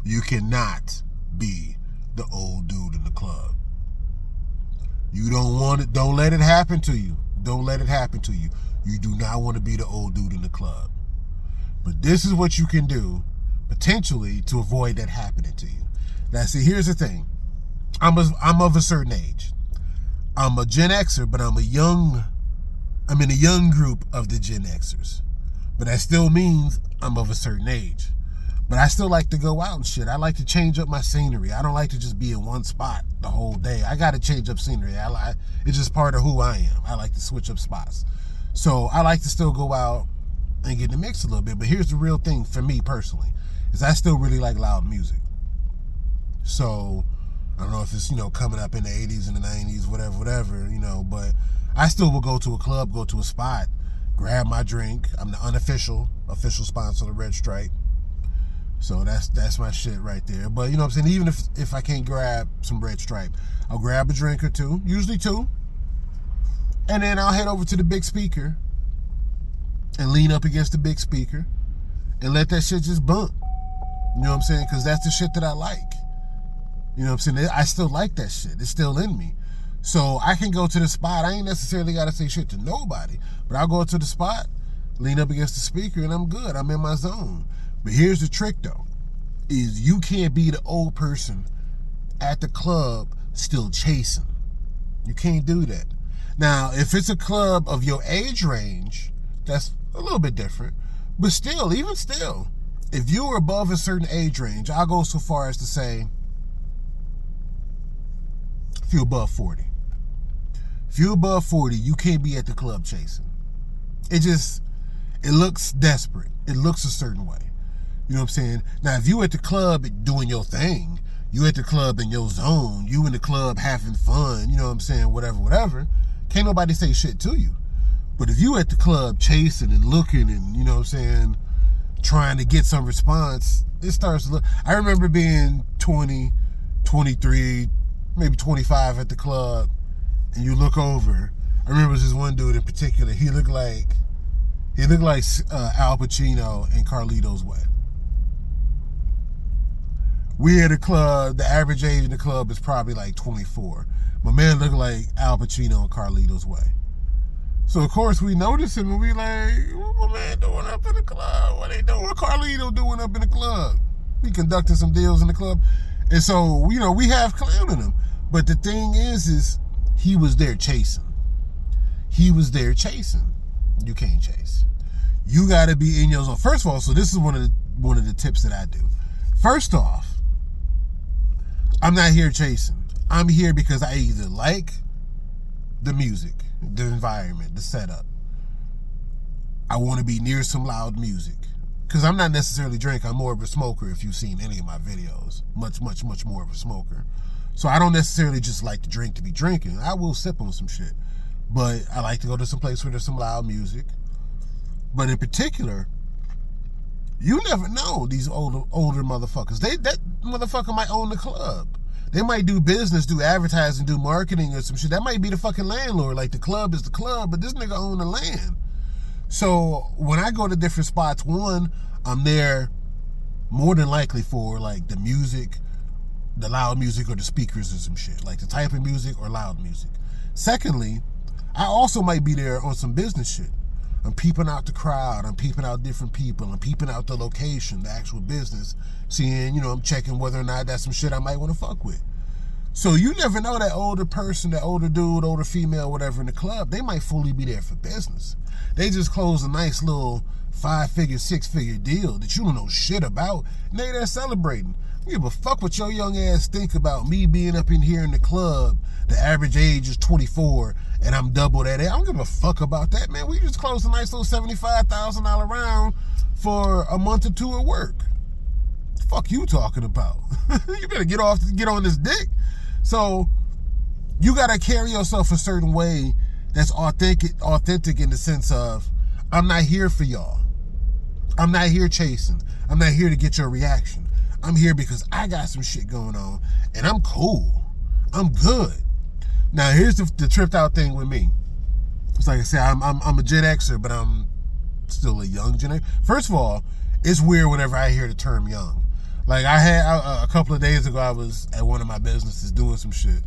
You cannot be the old dude in the club. You don't want it. Don't let it happen to you. Don't let it happen to you. You do not want to be the old dude in the club. But this is what you can do, potentially, to avoid that happening to you. Now, see, here's the thing. I'm of a certain age. I'm a Gen Xer, but I'm in a young group of the Gen Xers. But that still means I'm of a certain age. But I still like to go out and shit. I like to change up my scenery. I don't like to just be in one spot the whole day. I got to change up scenery. It's just part of who I am. I like to switch up spots. So I like to still go out and get in the mix a little bit. But here's the real thing for me personally, is I still really like loud music. So I don't know if it's, coming up in the 80s and the 90s, whatever, but I still will go to a club, go to a spot, grab my drink. I'm the official sponsor of Red Stripe. So that's my shit right there. But you know what I'm saying? Even if I can't grab some Red Stripe, I'll grab a drink or two, usually two. And then I'll head over to the big speaker and lean up against the big speaker and let that shit just bump. You know what I'm saying? Because that's the shit that I like. You know what I'm saying? I still like that shit. It's still in me. So I can go to the spot. I ain't necessarily got to say shit to nobody. But I'll go to the spot, lean up against the speaker, and I'm good. I'm in my zone. But here's the trick, though, is you can't be the old person at the club still chasing. You can't do that. Now, if it's a club of your age range, that's a little bit different. But still, even still, if you're above a certain age range, I'll go so far as to say, if you're above 40. If you're above 40, you can't be at the club chasing. It looks desperate. It looks a certain way. You know what I'm saying? Now, if you at the club doing your thing, you at the club in your zone, you in the club having fun, you know what I'm saying, whatever, can't nobody say shit to you. But if you at the club chasing and looking and, you know what I'm saying, trying to get some response, it starts to look... I remember being 20, 23, maybe 25 at the club, and you look over. I remember this one dude in particular. He looked like Al Pacino in Carlito's Way. We at a club, the average age in the club is probably like 24. My man looked like Al Pacino in Carlito's Way. So of course we notice him and we like, what my man doing up in the club? What Carlito doing up in the club? He conducting some deals in the club. And so, we have clowning him. But the thing is he was there chasing. He was there chasing. You can't chase. You got to be in your zone. First of all, so this is one of the tips that I do. First off, I'm not here chasing. I'm here because I either like the music, the environment, the setup. I want to be near some loud music. Because I'm not necessarily drinking. I'm more of a smoker if you've seen any of my videos. Much, much, much more of a smoker. So I don't necessarily just like to drink to be drinking. I will sip on some shit. But I like to go to some place where there's some loud music. But in particular, you never know these older motherfuckers. That motherfucker might own the club. They might do business, do advertising, do marketing or some shit. That might be the fucking landlord. Like the club is the club, but this nigga own the land. So when I go to different spots, one, I'm there more than likely for like the music, the loud music or the speakers or some shit. Like the type of music or loud music. Secondly, I also might be there on some business shit. I'm peeping out the crowd. I'm peeping out different people. I'm peeping out the location, the actual business. Seeing, I'm checking whether or not that's some shit I might want to fuck with. So you never know that older person, that older dude, older female, whatever in the club, they might fully be there for business. They just closed a nice little 5-figure, 6-figure deal that you don't know shit about, and they there celebrating. You give a fuck what your young ass think about me being up in here in the club. The average age is 24, and I'm double that age. I don't give a fuck about that, man. We just closed a nice little $75,000 round for a month or two of work. What the fuck you talking about? You better get on this dick. So you gotta carry yourself a certain way that's authentic in the sense of, I'm not here for y'all. I'm not here chasing. I'm not here to get your reaction. I'm here because I got some shit going on and I'm cool. I'm good. Now here's the tripped out thing with me. It's like I said, I'm a Gen Xer, but I'm still a young Gen X. First of all, it's weird whenever I hear the term young. Like I had a couple of days ago, I was at one of my businesses doing some shit.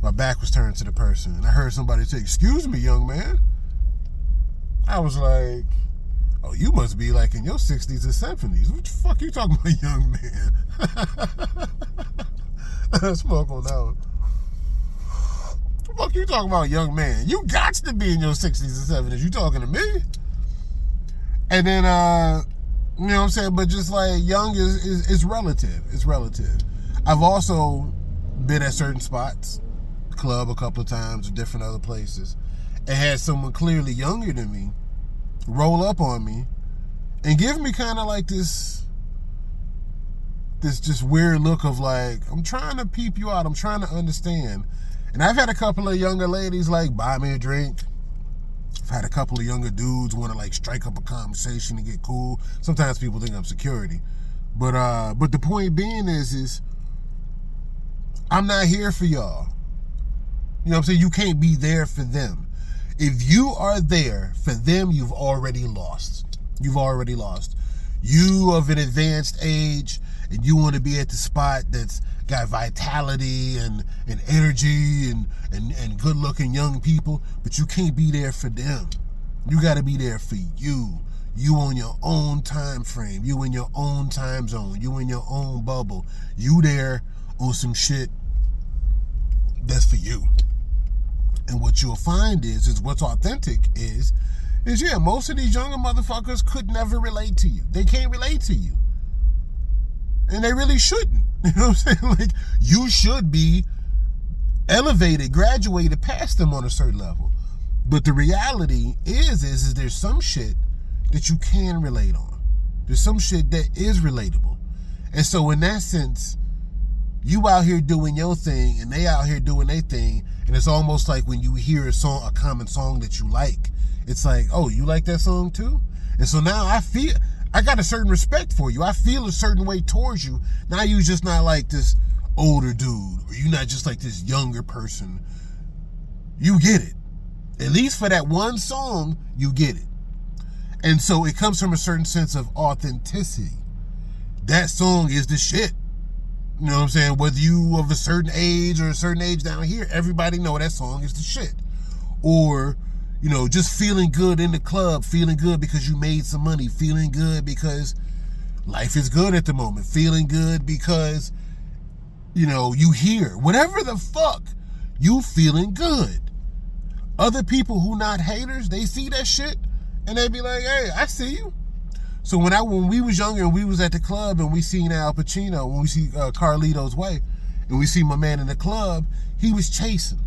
My back was turned to the person, and I heard somebody say, "Excuse me, young man." I was like, "Oh, you must be like in your 60s or 70s. What the fuck you talking about, young man?" Smoke on that one. What the fuck you talking about, young man? You got to be in your 60s or 70s. You talking to me? And then, you know what I'm saying? But just like young is relative. It's relative. I've also been at certain spots, club a couple of times, or different other places, and had someone clearly younger than me roll up on me and give me kind of like this just weird look of like, I'm trying to peep you out. I'm trying to understand. And I've had a couple of younger ladies like buy me a drink. I've had a couple of younger dudes want to like strike up a conversation and get cool. Sometimes people think I'm security. But the point being is I'm not here for y'all. You know what I'm saying? You can't be there for them. If you are there for them, you've already lost. You've already lost. You of an advanced age, and you want to be at the spot that's got vitality and energy and good-looking young people, but you can't be there for them. You got to be there for you. You on your own time frame. You in your own time zone. You in your own bubble. You there on some shit that's for you. And what you'll find is what's authentic is yeah, most of these younger motherfuckers could never relate to you. They can't relate to you. And they really shouldn't. You know what I'm saying? Like, you should be elevated, graduated past them on a certain level. But the reality is there's some shit that you can relate on. There's some shit that is relatable. And so in that sense, you out here doing your thing and they out here doing their thing, and it's almost like when you hear a song, a common song that you like, it's like, oh, you like that song too? And so now I got a certain respect for you. I feel a certain way towards you. Now you just not like this older dude, or you not just like this younger person. You get it. At least for that one song, you get it. And so it comes from a certain sense of authenticity. That song is the shit. You know what I'm saying? Whether you of a certain age or a certain age down here, everybody know that song is the shit. Or, you know, just feeling good in the club, feeling good because you made some money, feeling good because life is good at the moment, feeling good because, you know, you hear whatever the fuck, you feeling good. Other people who not haters, they see that shit and they be like, hey, I see you. So when we was younger and we was at the club and we seen Al Pacino, when we see Carlito's Way, and we see my man in the club, he was chasing.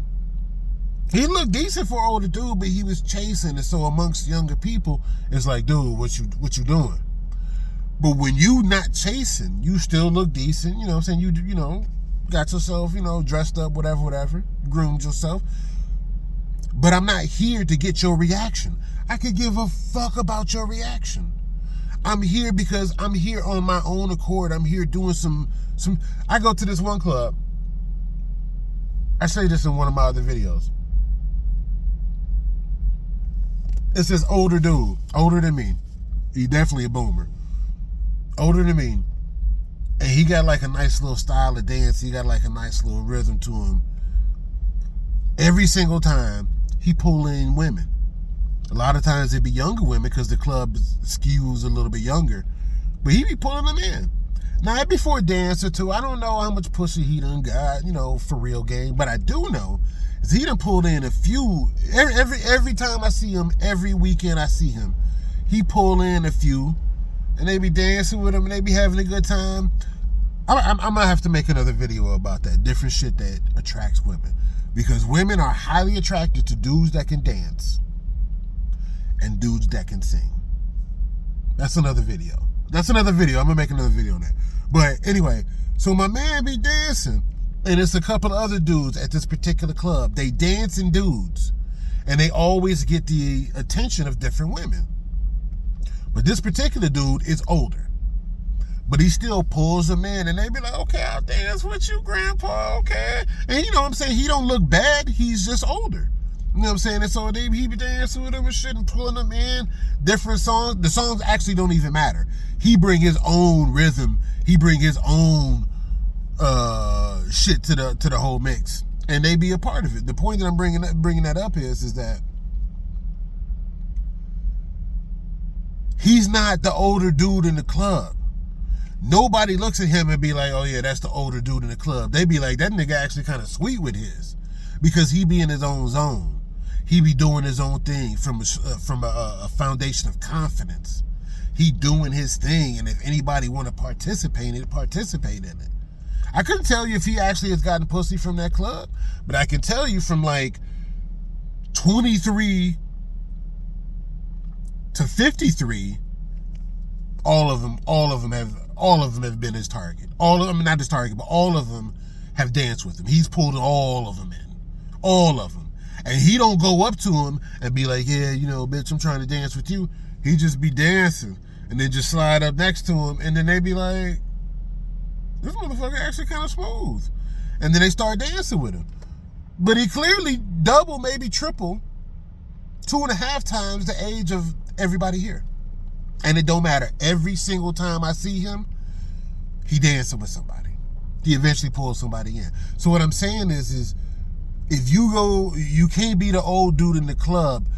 He looked decent for an older dude, but he was chasing. And so amongst younger people, it's like, dude, what you doing? But when you not chasing, you still look decent. You know what I'm saying? You know, got yourself, you know, dressed up, whatever, groomed yourself. But I'm not here to get your reaction. I could give a fuck about your reaction. I'm here because I'm here on my own accord. I'm here doing some. I go to this one club. I say this in one of my other videos. It's this older dude, older than me. He definitely a boomer. Older than me. And he got like a nice little style of dance. He got like a nice little rhythm to him. Every single time, he pull in women. A lot of times it'd be younger women because the club skews a little bit younger. But he be pulling them in. Now, it'd be for a dance or two. I don't know how much pussy he done got, you know, for real game. But I do know is he done pulled in a few. Every time I see him, every weekend I see him, he pull in a few. And they be dancing with him and they be having a good time. I might have to make another video about that. Different shit that attracts women. Because women are highly attracted to dudes that can dance and dudes that can sing. That's another video. I'm gonna make another video on that. But anyway, so my man be dancing, and it's a couple of other dudes at this particular club. They dancing dudes, and they always get the attention of different women. But this particular dude is older, but he still pulls them in, and they be like, okay, I'll dance with you, grandpa, okay. And you know what I'm saying? He don't look bad. He's just older. You know what I'm saying? And so he be dancing with them and shit and pulling them in. Different songs. The songs actually don't even matter. He bring his own rhythm. He bring his own shit to the whole mix. And they be a part of it. The point that I'm bringing that up is that he's not the older dude in the club. Nobody looks at him and be like, oh yeah, that's the older dude in the club. They be like, that nigga actually kind of sweet with his. Because he be in his own zone. He be doing his own thing from a foundation of confidence. He doing his thing, and if anybody want to participate in it. I couldn't tell you if he actually has gotten pussy from that club, but I can tell you from like 23 to 53, all of them have been his target. All of them, not his target, but all of them have danced with him. He's pulled all of them in. All of them. And he don't go up to him and be like, yeah, you know, bitch, I'm trying to dance with you. He just be dancing and then just slide up next to him. And then they be like, this motherfucker actually kind of smooth. And then they start dancing with him. But he clearly double, maybe triple, 2.5 times the age of everybody here. And it don't matter. Every single time I see him, he dancing with somebody. He eventually pulls somebody in. So what I'm saying is if you go, you can't be the old dude in the club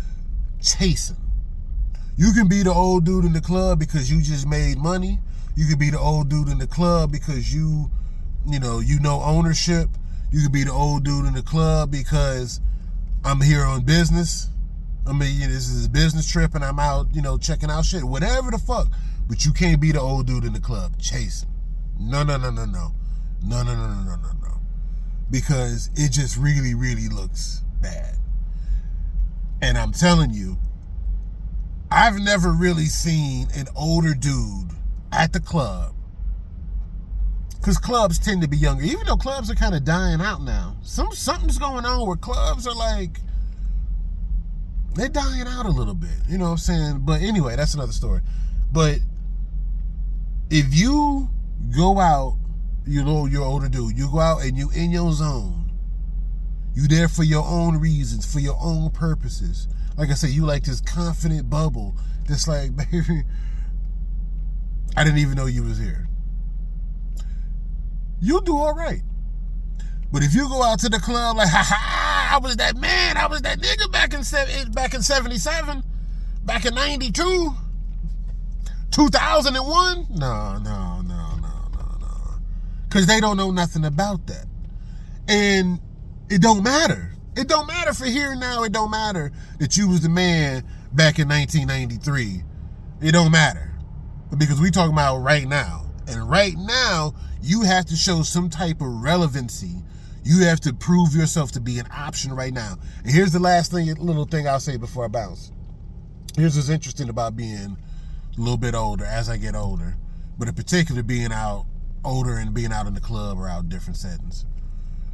chasing. You can be the old dude in the club because you just made money. You can be the old dude in the club because you know ownership. You can be the old dude in the club because I'm here on business. I mean, this is a business trip and I'm out, checking out shit. Whatever the fuck. But you can't be the old dude in the club chasing. No. Because it just really, really looks bad. And I'm telling you, I've never really seen an older dude at the club. Because clubs tend to be younger. Even though clubs are kind of dying out now. Something's going on where clubs are like, they're dying out a little bit. You know what I'm saying? But anyway, that's another story. But if you go out, you're older dude, you go out and you in your zone. You there for your own reasons, for your own purposes. Like I said, you like this confident bubble that's like, baby, I didn't even know you was here. You'll do all right. But if you go out to the club like, I was that man, I was that nigga back in 77, back in 92, 2001, no. Because they don't know nothing about that. And it don't matter. It don't matter for here now. It don't matter that you was the man back in 1993. It don't matter. Because we talking about right now. And right now, you have to show some type of relevancy. You have to prove yourself to be an option right now. And here's the last little thing I'll say before I bounce. Here's what's interesting about being a little bit older as I get older. But in particular, being out older and being out in the club or out in different settings.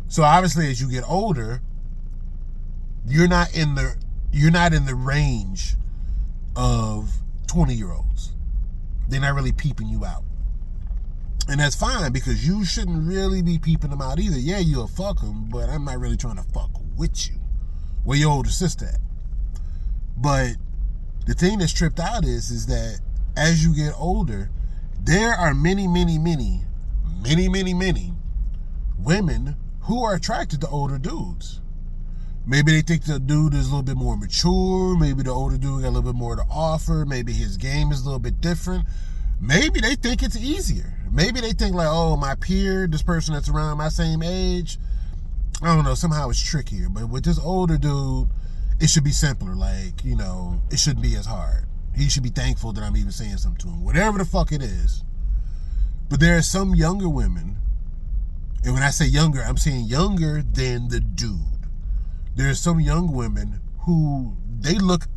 So obviously, as you get older, you're not in the range of 20-year-olds. They're not really peeping you out. And that's fine, because you shouldn't really be peeping them out either. Yeah, you'll fuck them, but I'm not really trying to fuck with you. Where your older sister at? But the thing that's tripped out is that as you get older, there are many women who are attracted to older dudes. Maybe they think the dude is a little bit more mature. Maybe the older dude got a little bit more to offer. Maybe his game is a little bit different. Maybe they think it's easier. Maybe they think like, oh, my peer, this person that's around my same age, I don't know, somehow it's trickier. But with this older dude, it should be simpler. Like, it shouldn't be as hard. He should be thankful that I'm even saying something to him. Whatever the fuck it is. But there are some younger women, and when I say younger, I'm saying younger than the dude. There are some young women who they look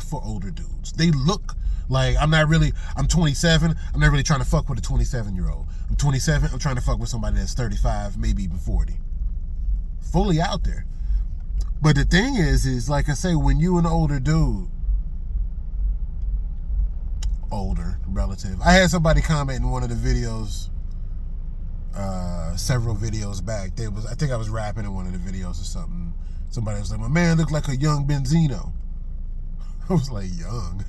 for older dudes. They look like, I'm 27, I'm not really trying to fuck with a 27-year-old. I'm 27, I'm trying to fuck with somebody that's 35, maybe even 40. Fully out there. But the thing is like I say, when you an older dude, older, relative. I had somebody comment in one of the videos several videos back. I think I was rapping in one of the videos or something. Somebody was like, my man looked like a young Benzino. I was like, young?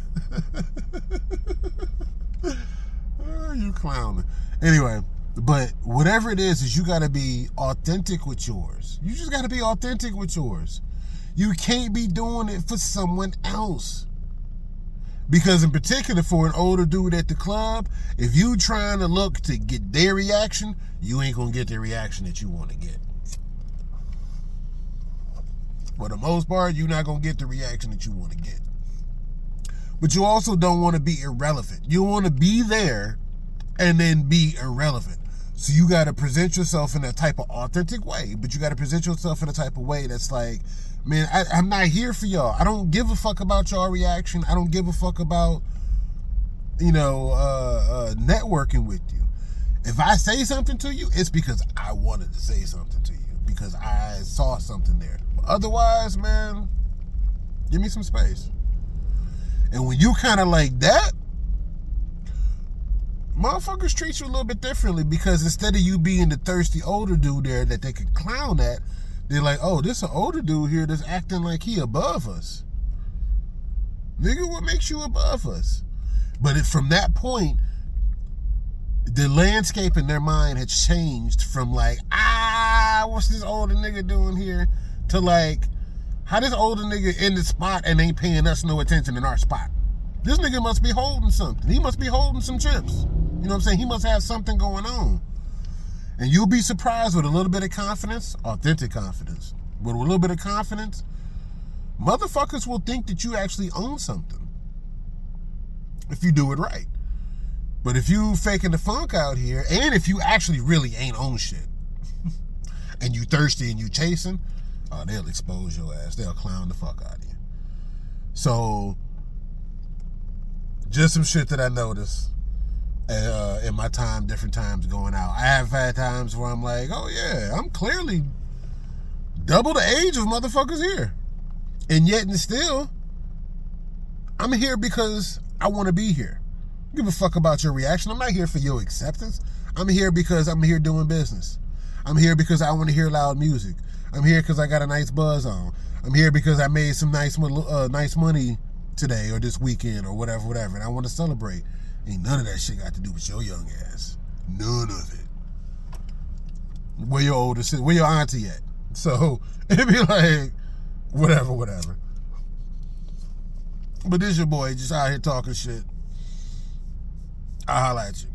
Oh, you clowning. Anyway, but whatever it is you got to be authentic with yours. You just got to be authentic with yours. You can't be doing it for someone else. Because in particular, for an older dude at the club, if you trying to look to get their reaction, you ain't going to get the reaction that you want to get. For the most part, you're not going to get the reaction that you want to get. But you also don't want to be irrelevant. You want to be there and then be irrelevant. So you got to present yourself in a type of authentic way, but you got to present yourself in a type of way that's like, man, I'm not here for y'all. I don't give a fuck about y'all reaction. I don't give a fuck about, networking with you. If I say something to you, it's because I wanted to say something to you, because I saw something there. But otherwise, man, give me some space. And when you kind of like that, motherfuckers treat you a little bit differently, because instead of you being the thirsty older dude there that they could clown at, they're like, oh, this an older dude here that's acting like he above us. Nigga, what makes you above us? But from that point, the landscape in their mind had changed from like, what's this older nigga doing here? To like, how this older nigga in the spot and ain't paying us no attention in our spot? This nigga must be holding something. He must be holding some chips. You know what I'm saying? He must have something going on. And you'll be surprised with a little bit of confidence, authentic confidence. With a little bit of confidence, motherfuckers will think that you actually own something. If you do it right. But if you faking the funk out here, and if you actually really ain't own shit, and you thirsty and you chasing, they'll expose your ass. They'll clown the fuck out of you. So, just some shit that I noticed in my time, different times going out. I have had times where I'm like, oh yeah, I'm clearly double the age of motherfuckers here. And yet and still, I'm here because I want to be here. I don't give a fuck about your reaction. I'm not here for your acceptance. I'm here because I'm here doing business. I'm here because I want to hear loud music. I'm here because I got a nice buzz on. I'm here because I made some nice money today or this weekend or whatever, and I want to celebrate. Ain't none of that shit got to do with your young ass. None of it. Where your older sister, where your auntie at? So it'd be like, whatever. But this your boy just out here talking shit. I'll holla at you.